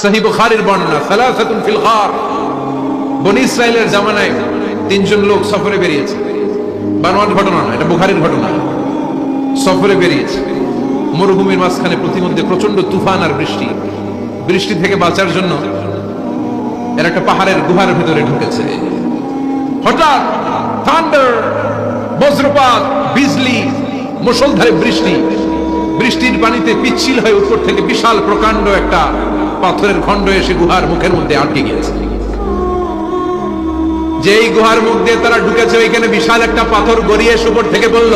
সহিহ বুখারীর বর্ণনা, সালাসাতুন ফিল গার। বনী ইসরাইলের জামানায় তিনজন লোক সফরে বেরিয়েছে, বানোয়াট ঘটনা না, এটা বুখারীর ঘটনা। সফরে বেরিয়েছে, মরুভূমির মাঝখানে প্রতিমধ্যে প্রচন্ড তুফান আর বৃষ্টি। বৃষ্টি থেকে বাঁচার জন্য এর একটা পাহাড়ের গুহার ভিতরে ঢুকেছে। হঠাৎ থান্ডার, বজ্রপাত, বিজলি, মুষলধারে বৃষ্টি। বৃষ্টির পানিতে পিচ্ছিল হয়ে উপর থেকে বিশাল প্রকাণ্ড একটা পাথরের খণ্ড এসে গুহার মুখের মধ্যে আটকে গিয়েছে। যেই গুহার মুখ দিয়ে তারা ঢুকেছে, ওইখানে বিশাল একটা পাথর গড়িয়ে এসে উপর থেকে বলল,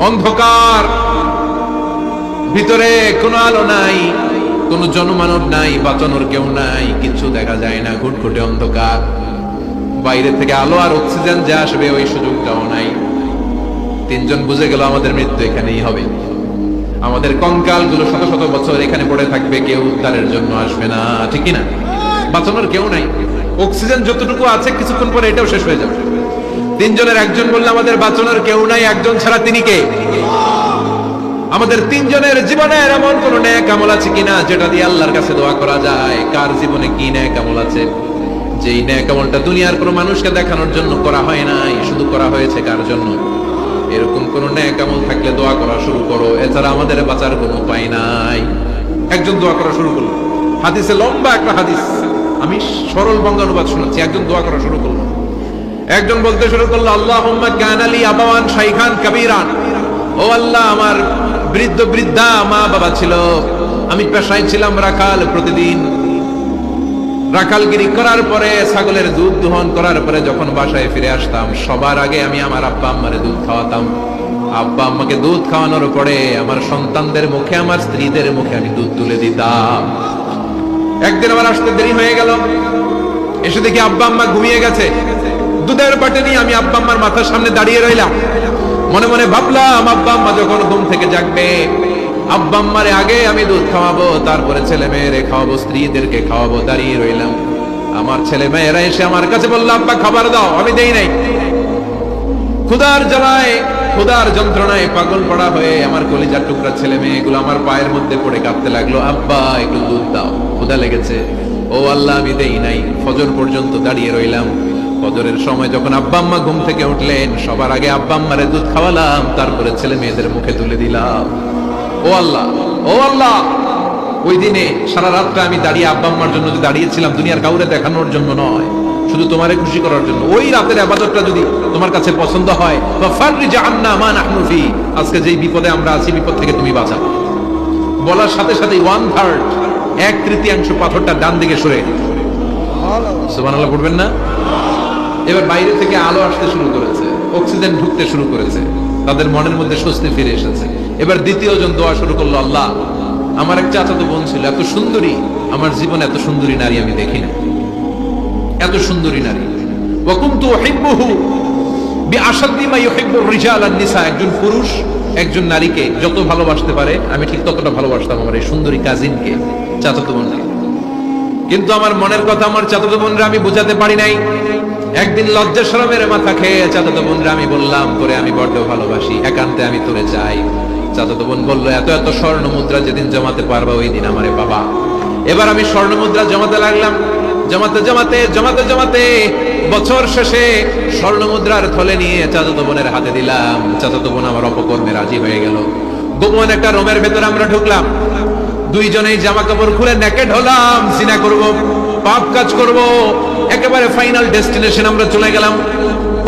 অন্ধকার, ভিতরে কোনো আলো নাই, কোনো জনমানব নাই, বাঁচানোর কেউ নাই, কিছু দেখা যায় না, ঘুটঘুটে অন্ধকার। বাইরে থেকে আলো আর অক্সিজেন যে আসবে ওই সুযোগটাও নাই। তিনজন বুঝে গেল আমাদের মৃত্যু এখানেই হবে, আমাদের কঙ্কাল গুলো শত শত বছর এখানে পড়ে থাকবে, কেউ উদ্ধারের জন্য আসবে না, ঠিক না? বাঁচানোর কেউ নাই, অক্সিজেন যতটুকু আছে কিছুক্ষণ পরে এটাও শেষ হয়ে যাবে। তিনজনের একজন বললে আমাদের বাঁচানোর কেউ নাই, একজন ছাড়া তিনি কে? আমাদের তিনজনের জীবনের এমন কোন নেক আমল আছে কিনা যেটা দিয়ে আল্লাহর কাছে দোয়া করা যায়? কার জীবনে কি নেক আমল আছে যেই নেক আমলটা দুনিয়ার কোনো মানুষকে দেখানোর জন্য করা হয় নাই, শুধু করা হয়েছে কার জন্য? এরকম কোন নেক আমল থাকলে দোয়া করা শুরু করো, এছাড়া আমাদের বাঁচার কোনো উপায় নাই। একজন দোয়া করা শুরু করলো, হাদিসে লম্বা একটা হাদিস, আমি সরল বঙ্গানুবাদ শোনাচ্ছি। একজন দোয়া করা শুরু করলো, একজন বলতে শুরু করলো, আল্লাহুম্মা কানা লি আবাওয়ান শাইখান কাবীরান, ও আল্লাহ, আমার বৃদ্ধ বৃদ্ধা মা বাবা ছিল, আমি পেশায় ছিলাম রাখাল, প্রতিদিন রাখালগিরি করার পরে, ছাগলের দুধ দোহন করার পরে যখন বাসায় ফিরে আসতাম, সবার আগে আমি আমার আব্বা আম্মারে দুধ খাওয়াতাম। আব্বা আম্মাকে দুধ খাওয়ানোর পরে আমার সন্তানদের মুখে, আমার স্ত্রীদের মুখে আমি দুধ তুলে দিতাম। একদিন আমার আসতে দেরি হয়ে গেল, এসে দেখি আব্বা আম্মা ঘুমিয়ে গেছে। দুধের বাটি নিয়ে আমি আব্বা আম্মার মাথার সামনে দাঁড়িয়ে রইলাম। মনে মনে ভাবলাম, আব্বা আম্মা যখন ঘুম থেকে জাগবে, আব্বা আম্মারে আগে আমি দুধ খাওয়াবো, তারপরে ছেলে মেয়েরে খাওয়াবো, স্ত্রীদেরকে খাওয়াবো। দাঁড়িয়ে রইলাম, আমার ছেলে মেয়েরা এসে আমার কাছে বললো, আব্বা খাবার দাও, আমি দেই নাই। ক্ষুধার জ্বালায়, ক্ষুধার যন্ত্রণায় পাগল পড়া হয়ে আমার কলিজার টুকরা ছেলে মেয়েগুলো আমার পায়ের মধ্যে পড়ে কাঁদতে লাগলো, আব্বা একটু দুধ দাও, ক্ষুধা লেগেছে। ও আল্লাহ, আমি দেই নাই। ফজর পর্যন্ত দাঁড়িয়ে রইলাম। ফজরের সময় যখন আব্বা আম্মা ঘুম থেকে উঠলেন, সবার আগে আব্বা আম্মারে দুধ খাওয়ালাম, তারপরে ছেলে মেয়েদের মুখে তুলে দিলাম। ও আল্লাহ, ও আল্লাহ, ওই দিনে সারা রাতটা আমি দাঁড়িয়ে আব্বা আম্মার জন্য যে দাঁড়িয়েছিলাম, দুনিয়ার কাউরে দেখানোর জন্য নয়, শুধু তোমারে খুশি করার জন্য। ওই রাতের ইবাদতটা যদি তোমার কাছে পছন্দ হয়, ফাফাররিজ আন্না মা নাহনু ফি, আজকে যেই বিপদে আমরা আছি, বিপদ থেকে তুমি বাঁচাও। বলার সাথে সাথে 1/3, 1/3 পাথরটা ডান দিকে সরে। সুবহানাল্লাহ পড়বেন না? এবার বাইরে থেকে আলো আসতে শুরু করেছে, অক্সিজেন ঢুকতে শুরু করেছে, তাদের মনের মধ্যে স্বস্তি ফিরে এসেছে। এবার দ্বিতীয় জন দোয়া শুরু করলো, আল্লাহ, আমার এক চাচাতো বোন ছিল, এত সুন্দরী, আমার জীবনে এত সুন্দরী নারী আমি দেখি না, এত সুন্দরী নারী। ওয়া কুনতু উহিব্বুহু বিআশাদ্দি মা ইউহিব্বুর রিজাল আন নিসা, একজন পুরুষ একজন নারীকে যত ভালোবাসতে পারে, আমি ঠিক ততটা ভালোবাসতাম আমার এই সুন্দরী কাজিনকে, চাচাতো বোনকে। কিন্তু আমার মনের কথা আমার চাচাতো বোনরা আমি বোঝাতে পারি নাই। একদিন লজ্জা শরমের মাথা খেয়ে চাচাতো বোনরা আমি বললাম, তোরে আমি বড্ড ভালোবাসি, একান্তে আমি তোরে চাই। চাচাতো বোন বললো, এত এত স্বর্ণ মুদ্রা যেদিন জমাতে পারবা ওই দিন আমারে বাবা। এবার আমি স্বর্ণ মুদ্রা জমাতে লাগলাম, জমাতে জমাতে জমাতে জমাতে বছর শেষে স্বর্ণ মুদ্রার থলে নিয়ে চাচাতো বোনের হাতে দিলাম। চাচাতো বোন আমার অপকর্মে রাজি হয়ে গেল। গোপন একটা রুমের ভেতরে আমরা ঢুকলাম, দুইজনেই জামা কাপড় খুলে নেকেড হলাম, জিনা করব, পাপ কাজ করব। একেবারে ফাইনাল ডেস্টিনেশন আমরা চলে গেলাম।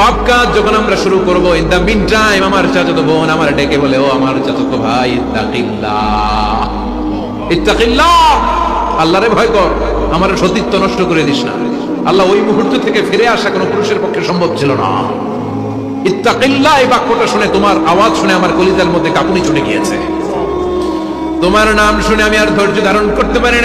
পাপ কাজ যখন আমরা শুরু করব, ইন দা মিন টাইম আমার চাচাতো বোন আমার ডেকে বলে, ও আমার চাচাতো ভাই, ইত্তাকিল্লাহ, ইত্তাকিল্লাহ, আল্লাহরে ভয় কর, আমার সতীত্ব নষ্ট করে দিস না। আল্লাহ ওই মুহূর্ত থেকে ফিরে আসা কোনো পুরুষের পক্ষে সম্ভব ছিল না। ইত্তাকিল্লাহ, এই বাক্যটা শুনে, তোমার আওয়াজ শুনে আমার কলিজার মধ্যে কাঁপুনি ছুটে গিয়েছে। তোমার নাম শুনে আমি আর ধৈর্য ধারণ করতে পারি না।